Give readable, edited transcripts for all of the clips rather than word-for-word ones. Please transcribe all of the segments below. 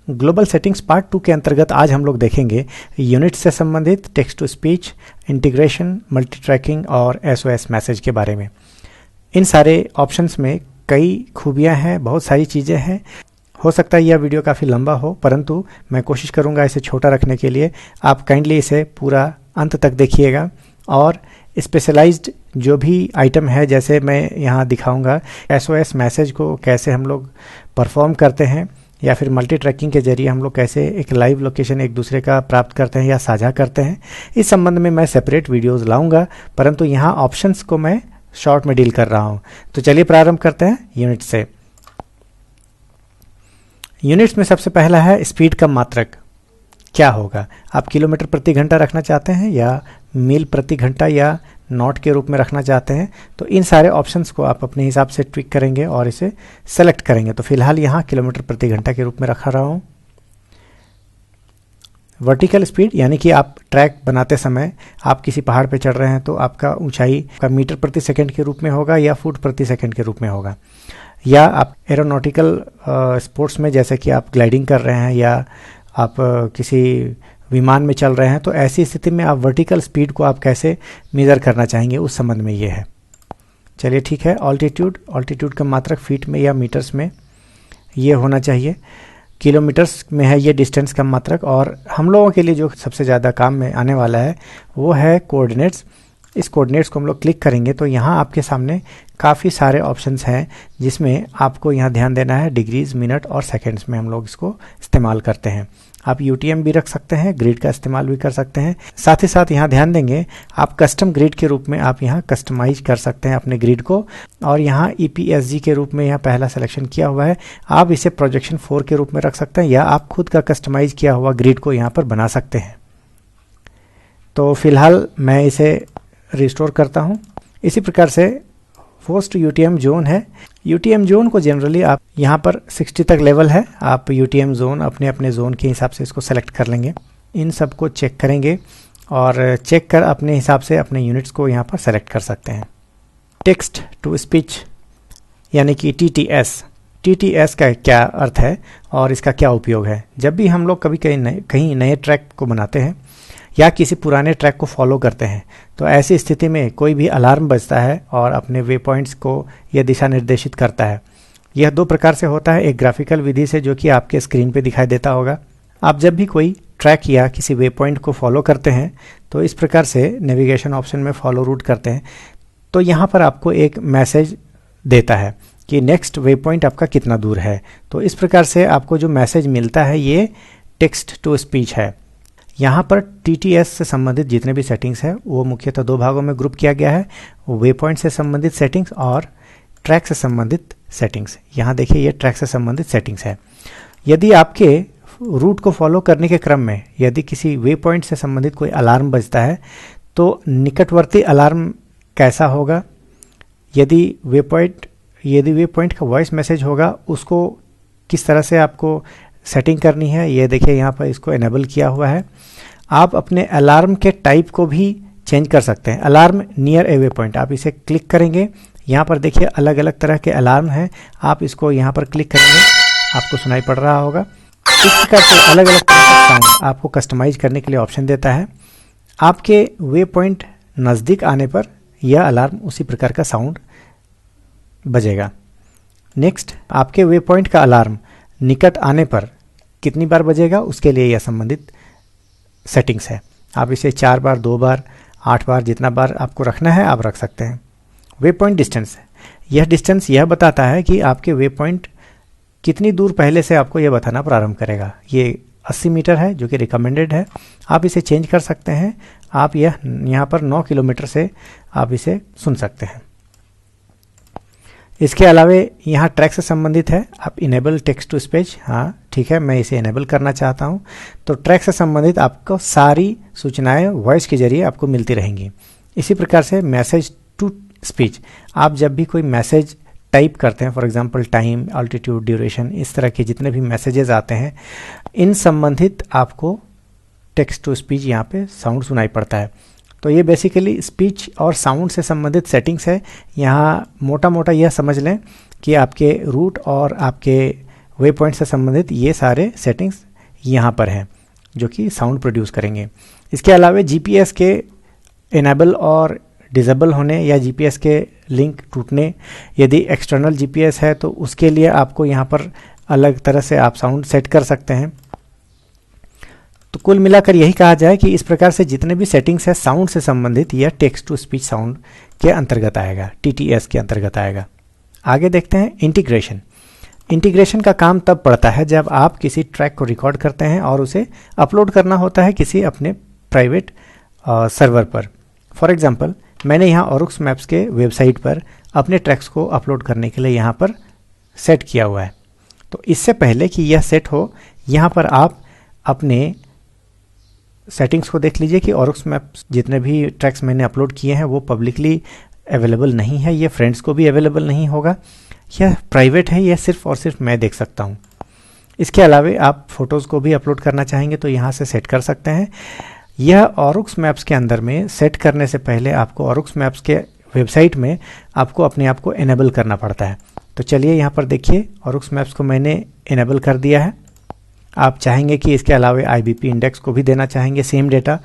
Global settings part 2 के अंतर्गत आज हम लोग देखेंगे यूनिट से संबंधित text to speech, integration, multi tracking और एसओएस मैसेज के बारे में। इन सारे ऑप्शंस में कई खूबियां हैं, बहुत सारी चीज़ें हैं। हो सकता है यह वीडियो काफ़ी लंबा हो, परंतु मैं कोशिश करूंगा इसे छोटा रखने के लिए। आप काइंडली इसे पूरा अंत तक देखिएगा और स्पेशलाइज्ड जो भी आइटम है, जैसे मैं यहाँ दिखाऊंगा एसओएस मैसेज को कैसे हम लोग परफॉर्म करते हैं, या फिर मल्टी ट्रैकिंग के जरिए हम लोग कैसे एक लाइव लोकेशन एक दूसरे का प्राप्त करते हैं या साझा करते हैं। इस संबंध में मैं सेपरेट वीडियोस लाऊंगा, परंतु यहाँ ऑप्शंस को मैं शॉर्ट में डील कर रहा हूँ। तो चलिए प्रारंभ करते हैं यूनिट से। यूनिट्स में सबसे पहला है स्पीड का मात्रक। क्या होगा, आप किलोमीटर प्रति घंटा रखना चाहते हैं या मील प्रति घंटा या नॉट के रूप में रखना चाहते हैं, तो इन सारे ऑप्शंस को आप अपने हिसाब से ट्विक करेंगे और इसे सेलेक्ट करेंगे। तो फिलहाल यहाँ किलोमीटर प्रति घंटा के रूप में रखा रहा हूँ। वर्टिकल स्पीड यानी कि आप ट्रैक बनाते समय आप किसी पहाड़ पे चढ़ रहे हैं तो आपका ऊंचाई का मीटर प्रति सेकंड के रूप में होगा या फुट प्रति सेकंड के रूप में होगा। या आप एरोनॉटिकल स्पोर्ट्स में जैसे कि आप ग्लाइडिंग कर रहे हैं या आप किसी विमान में चल रहे हैं, तो ऐसी स्थिति में आप वर्टिकल स्पीड को आप कैसे मेज़र करना चाहेंगे, उस संबंध में ये है। चलिए ठीक है। ऑल्टीट्यूड का मात्रक फीट में या मीटर्स में ये होना चाहिए। किलोमीटर्स में है ये डिस्टेंस का मात्रक। और हम लोगों के लिए जो सबसे ज़्यादा काम में आने वाला है वो है कोऑर्डिनेट्स। इस कोऑर्डिनेट्स को हम लोग क्लिक करेंगे तो यहाँ आपके सामने काफ़ी सारे ऑप्शंस हैं, जिसमें आपको यहाँ ध्यान देना है डिग्रीज, मिनट और सेकंड्स में हम लोग इसको इस्तेमाल करते हैं। आप यूटीएम भी रख सकते हैं, ग्रिड का इस्तेमाल भी कर सकते हैं। साथ ही साथ यहाँ ध्यान देंगे आप कस्टम ग्रिड के रूप में आप यहाँ कस्टमाइज कर सकते हैं अपने ग्रिड को। और यहाँ ईपीएसजी के रूप में यहाँ पहला सिलेक्शन किया हुआ है, आप इसे प्रोजेक्शन 4 के रूप में रख सकते हैं या आप खुद का कस्टमाइज किया हुआ ग्रिड को यहाँ पर बना सकते हैं। तो फिलहाल मैं इसे रिस्टोर करता हूँ। इसी प्रकार से फर्स्ट यूटीएम जोन है। यूटीएम जोन को जनरली आप यहाँ पर 60 तक लेवल है, आप यूटीएम जोन अपने अपने जोन के हिसाब से इसको सेलेक्ट कर लेंगे। इन सब को चेक करेंगे और चेक कर अपने हिसाब से अपने यूनिट्स को यहाँ पर सेलेक्ट कर सकते हैं। टेक्स्ट टू स्पीच यानी कि टीटीएस का क्या अर्थ है और इसका क्या उपयोग है। जब भी हम लोग कभी कहीं नए ट्रैक को बनाते हैं या किसी पुराने ट्रैक को फॉलो करते हैं, तो ऐसी स्थिति में कोई भी अलार्म बजता है और अपने वे पॉइंट्स को यह दिशा निर्देशित करता है। यह दो प्रकार से होता है, एक ग्राफिकल विधि से जो कि आपके स्क्रीन पे दिखाई देता होगा। आप जब भी कोई ट्रैक या किसी वे पॉइंट को फॉलो करते हैं तो इस प्रकार से नेविगेशन ऑप्शन में फॉलो रूट करते हैं, तो यहाँ पर आपको एक मैसेज देता है कि नेक्स्ट वे पॉइंट आपका कितना दूर है। तो इस प्रकार से आपको जो मैसेज मिलता है ये टेक्स्ट टू स्पीच है। यहाँ पर टीटीएस से संबंधित जितने भी सेटिंग्स हैं वो मुख्यतः दो भागों में ग्रुप किया गया है, वे पॉइंट से संबंधित सेटिंग्स और ट्रैक से संबंधित सेटिंग्स। यहाँ देखिए ये ट्रैक से संबंधित सेटिंग्स है। यदि आपके रूट को फॉलो करने के क्रम में यदि किसी वे पॉइंट से संबंधित कोई अलार्म बजता है तो निकटवर्ती अलार्म कैसा होगा, यदि वे पॉइंट का वॉइस मैसेज होगा उसको किस तरह से आपको सेटिंग करनी है, ये देखिए यहाँ पर इसको इनेबल किया हुआ है। आप अपने अलार्म के टाइप को भी चेंज कर सकते हैं। अलार्म नियर ए वे पॉइंट, आप इसे क्लिक करेंगे, यहाँ पर देखिए अलग अलग तरह के अलार्म हैं, आप इसको यहाँ पर क्लिक करेंगे, आपको सुनाई पड़ रहा होगा। इस प्रकार से अलग अलग तरह का साउंड आपको कस्टमाइज करने के लिए ऑप्शन देता है। आपके वे पॉइंट नज़दीक आने पर यह अलार्म उसी प्रकार का साउंड बजेगा। नेक्स्ट, आपके वे पॉइंट का अलार्म निकट आने पर कितनी बार बजेगा, उसके लिए यह संबंधित सेटिंग्स है। आप इसे 4 बार, 2 बार, 8 बार, जितना बार आपको रखना है आप रख सकते हैं। वे पॉइंट डिस्टेंस, यह डिस्टेंस यह बताता है कि आपके वे पॉइंट कितनी दूर पहले से आपको यह बताना प्रारंभ करेगा। ये 80 मीटर है जो कि रिकमेंडेड है, आप इसे चेंज कर सकते हैं। आप यह यहाँ पर 9 किलोमीटर से आप इसे सुन सकते हैं। इसके अलावा यहाँ ट्रैक से संबंधित है, आप इनेबल टेक्स्ट टू स्पीच, हाँ ठीक है, मैं इसे इनेबल करना चाहता हूँ। तो ट्रैक से संबंधित आपको सारी सूचनाएं वॉइस के जरिए आपको मिलती रहेंगी। इसी प्रकार से मैसेज टू स्पीच, आप जब भी कोई मैसेज टाइप करते हैं, for example time, altitude, duration, इस तरह के जितने भी मैसेजेस आते हैं, इन संबंधित आपको टेक्स्ट टू स्पीच यहाँ पे साउंड सुनाई पड़ता है। तो ये बेसिकली स्पीच और साउंड से संबंधित सेटिंग्स है। यहाँ मोटा मोटा यह समझ लें कि आपके रूट और आपके वे पॉइंट से संबंधित ये सारे सेटिंग्स यहाँ पर हैं जो कि साउंड प्रोड्यूस करेंगे। इसके अलावा जीपीएस के इनेबल और डिसेबल होने या जीपीएस के लिंक टूटने, यदि एक्सटर्नल जीपीएस है तो उसके लिए आपको यहाँ पर अलग तरह से आप साउंड सेट कर सकते हैं। तो कुल मिलाकर यही कहा जाए कि इस प्रकार से जितने भी सेटिंग्स है साउंड से संबंधित या टेक्स्ट टू स्पीच साउंड के अंतर्गत आएगा, टीटीएस के अंतर्गत आएगा। आगे देखते हैं इंटीग्रेशन। इंटीग्रेशन का काम तब पड़ता है जब आप किसी ट्रैक को रिकॉर्ड करते हैं और उसे अपलोड करना होता है किसी अपने प्राइवेट सर्वर पर। फॉर एग्जांपल, मैंने यहाँ ऑरुक्स मैप्स के वेबसाइट पर अपने ट्रैक्स को अपलोड करने के लिए यहाँ पर सेट किया हुआ है। तो इससे पहले कि यह सेट हो, यहाँ पर आप अपने सेटिंग्स को देख लीजिए कि ऑरुक्स मैप्स जितने भी ट्रैक्स मैंने अपलोड किए हैं वो पब्लिकली अवेलेबल नहीं है, ये फ्रेंड्स को भी अवेलेबल नहीं होगा, यह प्राइवेट है, यह सिर्फ और सिर्फ मैं देख सकता हूँ। इसके अलावा आप फोटोज़ को भी अपलोड करना चाहेंगे तो यहाँ से सेट कर सकते हैं। यह ऑरुक्स मैप्स के अंदर में सेट करने से पहले आपको ऑरुक्स मैप्स के वेबसाइट में आपको अपने आप को इनेबल करना पड़ता है। तो चलिए यहाँ पर देखिए, ऑरुक्स मैप्स को मैंने इनेबल कर दिया है। आप चाहेंगे कि इसके अलावा आईबीपी इंडेक्स को भी देना चाहेंगे सेम डेटा,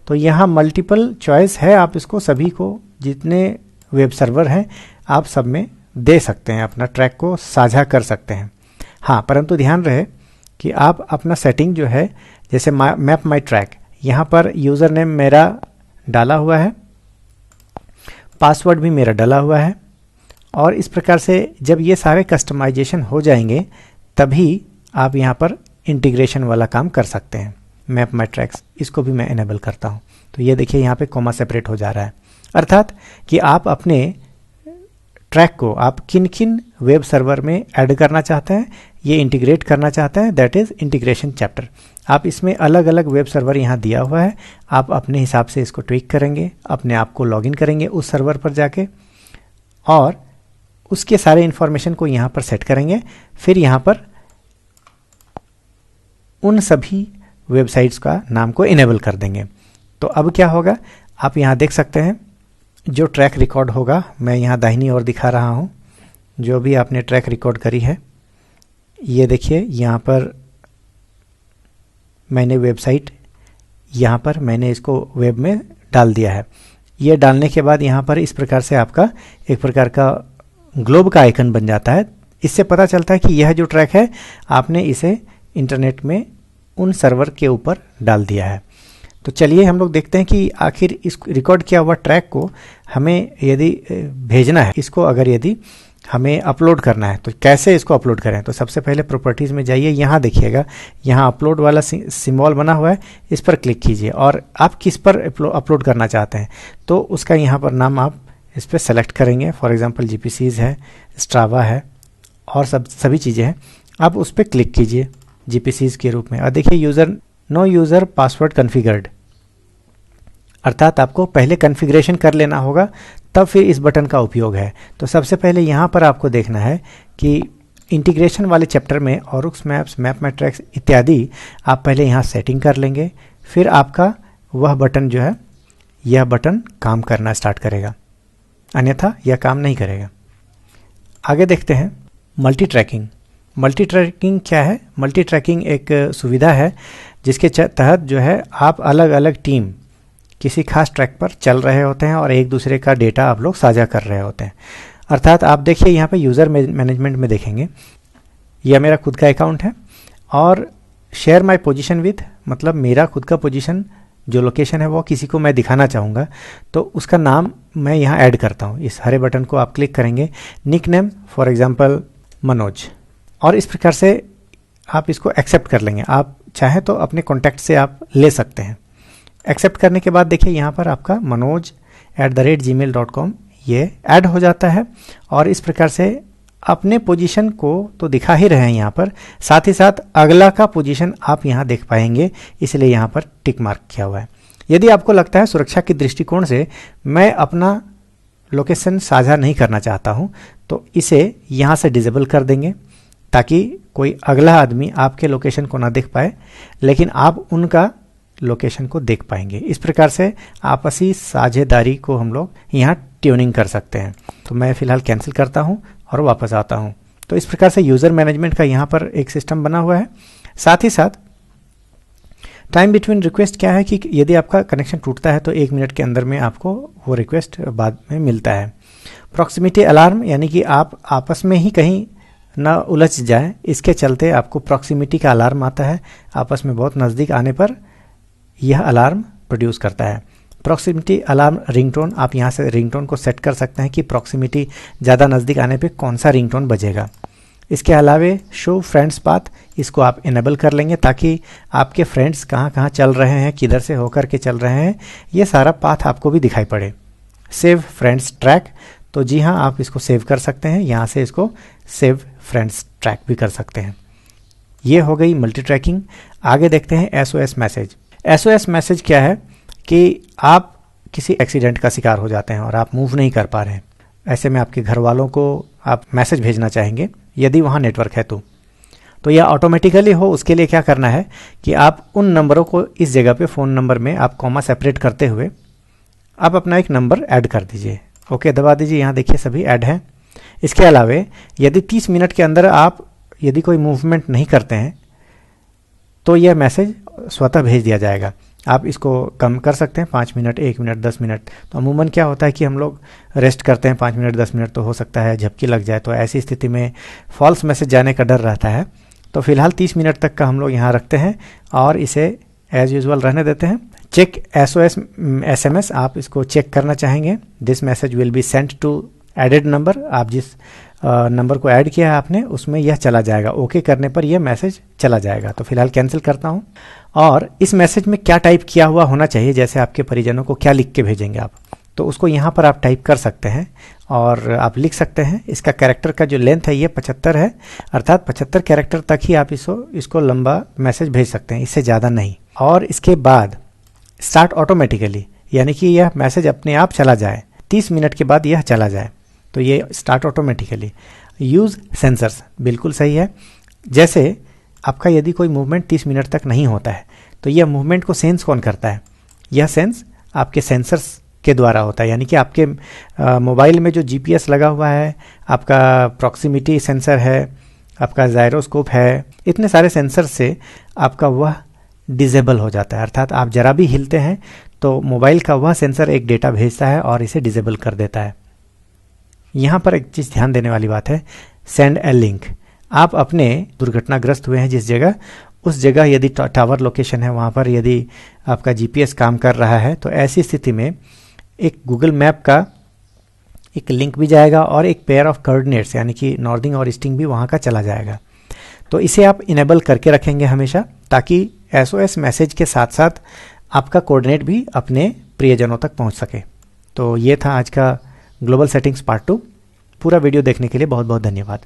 तो यहाँ मल्टीपल चॉइस है, आप इसको सभी को जितने वेब सर्वर हैं आप सब में दे सकते हैं, अपना ट्रैक को साझा कर सकते हैं। हाँ, परंतु ध्यान रहे कि आप अपना सेटिंग जो है, जैसे मैप माई ट्रैक, यहाँ पर यूज़र नेम मेरा डाला हुआ है, पासवर्ड भी मेरा डाला हुआ है, और इस प्रकार से जब ये सारे कस्टमाइजेशन हो जाएंगे तभी आप यहाँ पर इंटीग्रेशन वाला काम कर सकते हैं। मैप माई ट्रैक्स, इसको भी मैं इनेबल करता हूँ। तो ये देखिए यहाँ पे कॉमा सेपरेट हो जा रहा है, अर्थात कि आप अपने ट्रैक को आप किन किन वेब सर्वर में ऐड करना चाहते हैं, ये इंटीग्रेट करना चाहते हैं, दैट इज़ इंटीग्रेशन चैप्टर। आप इसमें अलग अलग वेब सर्वर यहाँ दिया हुआ है, आप अपने हिसाब से इसको ट्विक करेंगे, अपने आप को लॉगिन करेंगे उस सर्वर पर जाके और उसके सारे इन्फॉर्मेशन को यहाँ पर सेट करेंगे। फिर यहाँ पर उन सभी वेबसाइट्स का नाम को इनेबल कर देंगे। तो अब क्या होगा, आप यहाँ देख सकते हैं जो ट्रैक रिकॉर्ड होगा, मैं यहाँ दाहिनी ओर दिखा रहा हूँ, जो भी आपने ट्रैक रिकॉर्ड करी है, ये देखिए यहाँ पर मैंने वेबसाइट, यहाँ पर मैंने इसको वेब में डाल दिया है। ये डालने के बाद यहाँ पर इस प्रकार से आपका एक प्रकार का ग्लोब का आइकन बन जाता है। इससे पता चलता है कि यह जो ट्रैक है आपने इसे इंटरनेट में उन सर्वर के ऊपर डाल दिया है। तो चलिए हम लोग देखते हैं कि आखिर इस रिकॉर्ड किया हुआ ट्रैक को हमें यदि भेजना है, इसको अगर यदि हमें अपलोड करना है तो कैसे इसको अपलोड करें। तो सबसे पहले प्रॉपर्टीज़ में जाइए, यहाँ देखिएगा, यहाँ अपलोड वाला सिंबल बना हुआ है, इस पर क्लिक कीजिए और आप किस पर अपलोड करना चाहते हैं तो उसका यहाँ पर नाम आप इस पर सेलेक्ट करेंगे। फॉर एग्जांपल जीपीसीज है, स्ट्रावा है और सभी चीज़ें हैं। आप उस पर क्लिक कीजिए जीपीसीज के रूप में और देखिए नो यूज़र पासवर्ड कॉन्फ़िगर्ड, अर्थात आपको पहले कॉन्फ़िगरेशन कर लेना होगा तब फिर इस बटन का उपयोग है। तो सबसे पहले यहाँ पर आपको देखना है कि इंटीग्रेशन वाले चैप्टर में ऑरुक्स मैप्स, मैप माई ट्रैक्स इत्यादि आप पहले यहाँ सेटिंग कर लेंगे, फिर आपका वह बटन जो है, यह बटन काम करना स्टार्ट करेगा, अन्यथा यह काम नहीं करेगा। आगे देखते हैं मल्टी ट्रैकिंग। मल्टी ट्रैकिंग क्या है? मल्टी ट्रैकिंग एक सुविधा है जिसके तहत जो है आप अलग अलग टीम किसी खास ट्रैक पर चल रहे होते हैं और एक दूसरे का डेटा आप लोग साझा कर रहे होते हैं। अर्थात आप देखिए यहाँ पे यूज़र मैनेजमेंट में देखेंगे, यह मेरा खुद का अकाउंट है और शेयर माय पोजीशन विद, मतलब मेरा खुद का पोजीशन जो लोकेशन है वो किसी को मैं दिखाना चाहूँगा तो उसका नाम मैं यहाँ ऐड करता हूँ। इस हरे बटन को आप क्लिक करेंगे, nick name for example Manoj, और इस प्रकार से आप इसको एक्सेप्ट कर लेंगे। आप चाहें तो अपने कॉन्टैक्ट से आप ले सकते हैं। एक्सेप्ट करने के बाद देखिए यहाँ पर आपका manoj@gmail.com ये ऐड हो जाता है और इस प्रकार से अपने पोजीशन को तो दिखा ही रहे हैं यहाँ पर, साथ ही साथ अगला का पोजीशन आप यहाँ देख पाएंगे, इसलिए यहाँ पर टिक मार्क किया हुआ है। यदि आपको लगता है सुरक्षा के दृष्टिकोण से मैं अपना लोकेशन साझा नहीं करना चाहता हूँ तो इसे यहाँ से डिसेबल कर देंगे ताकि कोई अगला आदमी आपके लोकेशन को ना देख पाए, लेकिन आप उनका लोकेशन को देख पाएंगे। इस प्रकार से आपसी साझेदारी को हम लोग यहाँ ट्यूनिंग कर सकते हैं। तो मैं फ़िलहाल कैंसिल करता हूँ और वापस आता हूँ। तो इस प्रकार से यूज़र मैनेजमेंट का यहाँ पर एक सिस्टम बना हुआ है। साथ ही साथ टाइम बिटवीन रिक्वेस्ट क्या है कि यदि आपका कनेक्शन टूटता है तो 1 मिनट के अंदर में आपको वो रिक्वेस्ट बाद में मिलता है। प्रॉक्सिमिटी अलार्म यानी कि आप आपस में ही कहीं ना उलझ जाए, इसके चलते आपको प्रॉक्सिमिटी का अलार्म आता है। आपस में बहुत नज़दीक आने पर यह अलार्म प्रोड्यूस करता है। प्रॉक्सिमिटी अलार्म रिंगटोन, आप यहाँ से रिंगटोन को सेट कर सकते हैं कि प्रॉक्सिमिटी ज़्यादा नज़दीक आने पे कौन सा रिंगटोन बजेगा। इसके अलावे शो फ्रेंड्स पाथ, इसको आप इनेबल कर लेंगे ताकि आपके फ्रेंड्स कहाँ कहाँ चल रहे हैं, किधर से होकर के चल रहे हैं, ये सारा पाथ आपको भी दिखाई पड़े। सेव फ्रेंड्स ट्रैक, तो जी हाँ, आप इसको सेव कर सकते हैं, यहाँ से इसको सेव फ्रेंड्स ट्रैक भी कर सकते हैं। ये हो गई मल्टी ट्रैकिंग। आगे देखते हैं एसओएस मैसेज। एसओएस मैसेज क्या है कि आप किसी एक्सीडेंट का शिकार हो जाते हैं और आप मूव नहीं कर पा रहे हैं। ऐसे में आपके घर वालों को आप मैसेज भेजना चाहेंगे, यदि वहाँ नेटवर्क है तो यह ऑटोमेटिकली हो, उसके लिए क्या करना है कि आप उन नंबरों को इस जगह पे फ़ोन नंबर में आप कॉमा सेपरेट करते हुए आप अपना एक नंबर ऐड कर दीजिए। ओके दबा दीजिए, यहाँ देखिए सभी ऐड हैं। इसके अलावे यदि 30 मिनट के अंदर आप यदि कोई मूवमेंट नहीं करते हैं तो यह मैसेज स्वतः भेज दिया जाएगा। आप इसको कम कर सकते हैं, 5 मिनट, 1 मिनट, 10 मिनट। तो अमूमन क्या होता है कि हम लोग रेस्ट करते हैं 5 मिनट, 10 मिनट, तो हो सकता है झपकी लग जाए, तो ऐसी स्थिति में फॉल्स मैसेज जाने का डर रहता है। तो फिलहाल 30 मिनट तक का हम लोग यहाँ रखते हैं और इसे एज यूजुअल रहने देते हैं। चेक एसओएस एसएमएस, आप इसको चेक करना चाहेंगे। This message will be sent to added number, आप जिस नंबर को ऐड किया है आपने उसमें यह चला जाएगा। ओके करने पर यह मैसेज चला जाएगा। तो फिलहाल कैंसिल करता हूँ। और इस मैसेज में क्या टाइप किया हुआ होना चाहिए, जैसे आपके परिजनों को क्या लिख के भेजेंगे आप, तो उसको यहाँ पर आप टाइप कर सकते हैं और आप लिख सकते हैं। इसका कैरेक्टर का जो लेंथ है ये 75 है, अर्थात 75 कैरेक्टर तक ही आप इसको लंबा मैसेज भेज सकते हैं, इससे ज़्यादा नहीं। और इसके बाद स्टार्ट ऑटोमेटिकली, यानी कि यह मैसेज अपने आप चला जाए, 30 मिनट के बाद यह चला जाए, तो ये स्टार्ट ऑटोमेटिकली। यूज़ सेंसर्स, बिल्कुल सही है। जैसे आपका यदि कोई मूवमेंट 30 मिनट तक नहीं होता है तो यह मूवमेंट को सेंस कौन करता है? यह सेंस आपके सेंसर्स के द्वारा होता है, यानी कि आपके मोबाइल में जो जीपीएस लगा हुआ है, आपका प्रॉक्सिमिटी सेंसर है, आपका जायरोस्कोप है, इतने सारे सेंसर से आपका वह डिसेबल हो जाता है। अर्थात आप जरा भी हिलते हैं तो मोबाइल का वह सेंसर एक डेटा भेजता है और इसे डिसेबल कर देता है। यहाँ पर एक चीज़ ध्यान देने वाली बात है, सेंड ए लिंक। आप अपने दुर्घटनाग्रस्त हुए हैं जिस जगह, उस जगह यदि टावर लोकेशन है, वहाँ पर यदि आपका जीपीएस काम कर रहा है, तो ऐसी स्थिति में एक गूगल मैप का एक लिंक भी जाएगा और एक पेयर ऑफ कोऑर्डिनेट्स यानी कि नॉर्थिंग और ईस्टिंग भी वहाँ का चला जाएगा। तो इसे आप इनेबल करके रखेंगे हमेशा, ताकि एसओएस मैसेज के साथ साथ आपका कोऑर्डिनेट भी अपने प्रियजनों तक पहुँच सके। तो ये था आज का ग्लोबल सेटिंग्स पार्ट 2। पूरा वीडियो देखने के लिए बहुत बहुत धन्यवाद।